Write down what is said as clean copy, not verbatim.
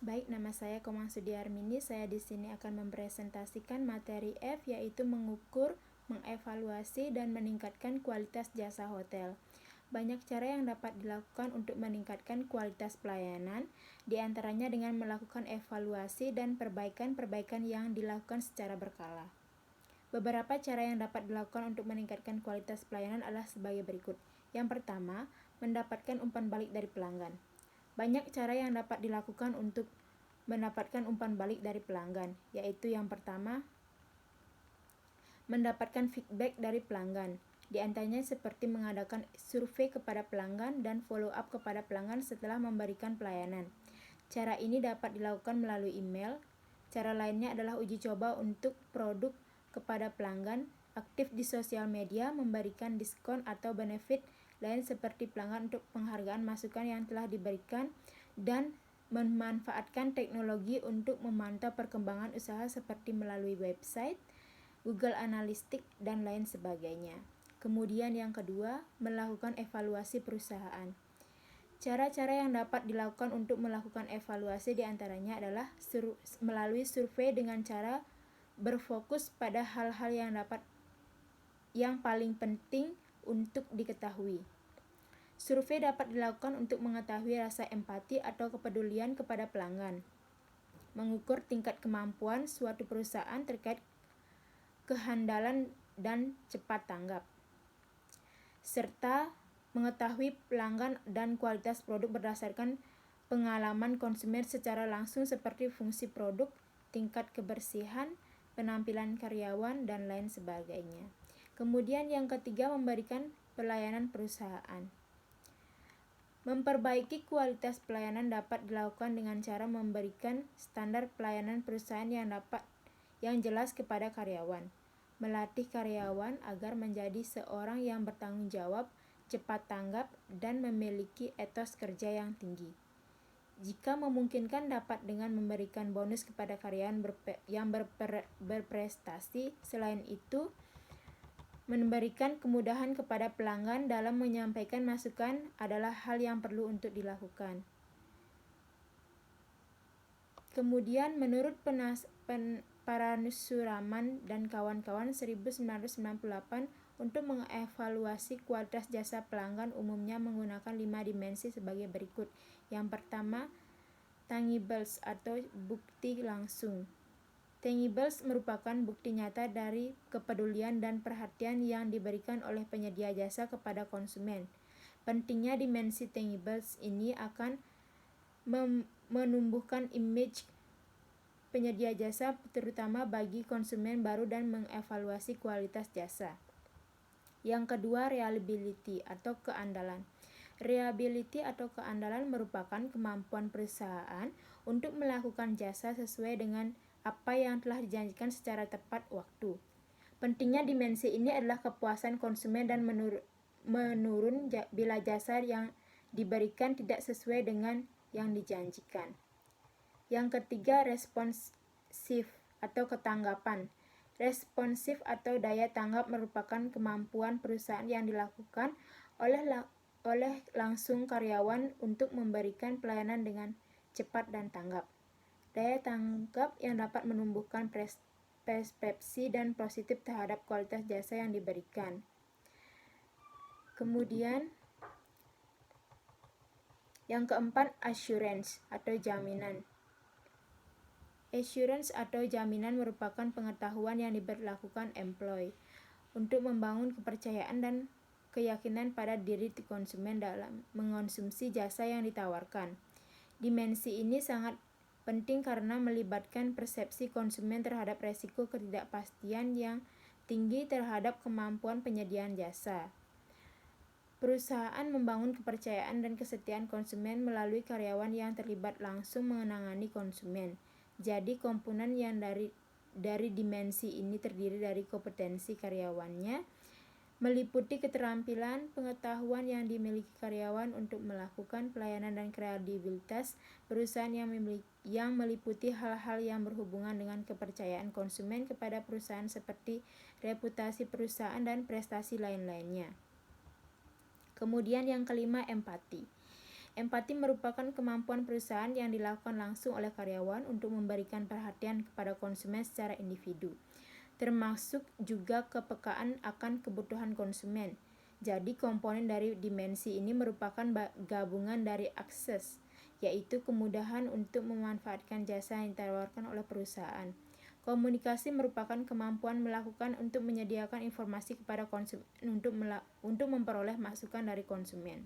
Baik, nama saya Komang Sudiarmini. Saya di sini akan mempresentasikan materi F, yaitu mengukur, mengevaluasi, dan meningkatkan kualitas jasa hotel. Banyak cara yang dapat dilakukan untuk meningkatkan kualitas pelayanan, di antaranya dengan melakukan evaluasi dan perbaikan-perbaikan yang dilakukan secara berkala. Beberapa cara yang dapat dilakukan untuk meningkatkan kualitas pelayanan adalah sebagai berikut. Yang pertama, mendapatkan umpan balik dari pelanggan. Banyak cara yang dapat dilakukan untuk mendapatkan umpan balik dari pelanggan, yaitu yang pertama, mendapatkan feedback dari pelanggan. Di antaranya seperti mengadakan survei kepada pelanggan dan follow up kepada pelanggan setelah memberikan pelayanan. Cara ini dapat dilakukan melalui email. Cara lainnya adalah uji coba untuk produk kepada pelanggan, aktif di sosial media, memberikan diskon atau benefit lain seperti pelanggan untuk penghargaan masukan yang telah diberikan, dan memanfaatkan teknologi untuk memantau perkembangan usaha seperti melalui website, Google Analytics, dan lain sebagainya. Kemudian yang kedua, melakukan evaluasi perusahaan. Cara-cara yang dapat dilakukan untuk melakukan evaluasi diantaranya adalah melalui survei dengan cara berfokus pada hal-hal yang paling penting untuk diketahui. Survei dapat dilakukan untuk mengetahui rasa empati atau kepedulian kepada pelanggan, mengukur tingkat kemampuan suatu perusahaan terkait kehandalan dan cepat tanggap, serta mengetahui pelanggan dan kualitas produk berdasarkan pengalaman konsumen secara langsung seperti fungsi produk, tingkat kebersihan, penampilan karyawan, dan lain sebagainya. Kemudian yang ketiga, memberikan pelayanan perusahaan. Memperbaiki kualitas pelayanan dapat dilakukan dengan cara memberikan standar pelayanan perusahaan yang jelas kepada karyawan, melatih karyawan agar menjadi seorang yang bertanggung jawab, cepat tanggap, dan memiliki etos kerja yang tinggi. Jika memungkinkan, dapat dengan memberikan bonus kepada karyawan yang berprestasi. Selain itu, memberikan kemudahan kepada pelanggan dalam menyampaikan masukan adalah hal yang perlu untuk dilakukan. Kemudian, menurut Parasuraman dan kawan-kawan 1998, untuk mengevaluasi kualitas jasa pelanggan umumnya menggunakan 5 dimensi sebagai berikut. Yang pertama, tangibles atau bukti langsung. Tangibles merupakan bukti nyata dari kepedulian dan perhatian yang diberikan oleh penyedia jasa kepada konsumen. Pentingnya dimensi tangibles ini akan menumbuhkan image penyedia jasa terutama bagi konsumen baru dan mengevaluasi kualitas jasa. Yang kedua, reliability atau keandalan. Reliability atau keandalan merupakan kemampuan perusahaan untuk melakukan jasa sesuai dengan apa yang telah dijanjikan secara tepat waktu. Pentingnya dimensi ini adalah kepuasan konsumen dan menurun bila jasa yang diberikan tidak sesuai dengan yang dijanjikan. Yang ketiga, responsif atau ketanggapan. Responsif atau daya tanggap merupakan kemampuan perusahaan yang dilakukan oleh langsung karyawan untuk memberikan pelayanan dengan cepat dan tanggap. Daya tanggap yang dapat menumbuhkan persepsi dan positif terhadap kualitas jasa yang diberikan. Kemudian yang keempat, assurance atau jaminan. Assurance atau jaminan merupakan pengetahuan yang diberlakukan employee untuk membangun kepercayaan dan keyakinan pada diri konsumen dalam mengonsumsi jasa yang ditawarkan. Dimensi ini sangat penting karena melibatkan persepsi konsumen terhadap resiko ketidakpastian yang tinggi terhadap kemampuan penyediaan jasa. Perusahaan membangun kepercayaan dan kesetiaan konsumen melalui karyawan yang terlibat langsung menangani konsumen. Jadi komponen yang dari dimensi ini terdiri dari kompetensi karyawannya, meliputi keterampilan, pengetahuan yang dimiliki karyawan untuk melakukan pelayanan, dan kredibilitas perusahaan yang meliputi hal-hal yang berhubungan dengan kepercayaan konsumen kepada perusahaan seperti reputasi perusahaan dan prestasi lain-lainnya. Kemudian yang kelima, empati. Empati merupakan kemampuan perusahaan yang dilakukan langsung oleh karyawan untuk memberikan perhatian kepada konsumen secara individu, termasuk juga kepekaan akan kebutuhan konsumen. Jadi, komponen dari dimensi ini merupakan gabungan dari akses, yaitu kemudahan untuk memanfaatkan jasa yang ditawarkan oleh perusahaan. Komunikasi merupakan kemampuan melakukan untuk menyediakan informasi kepada konsumen untuk memperoleh masukan dari konsumen.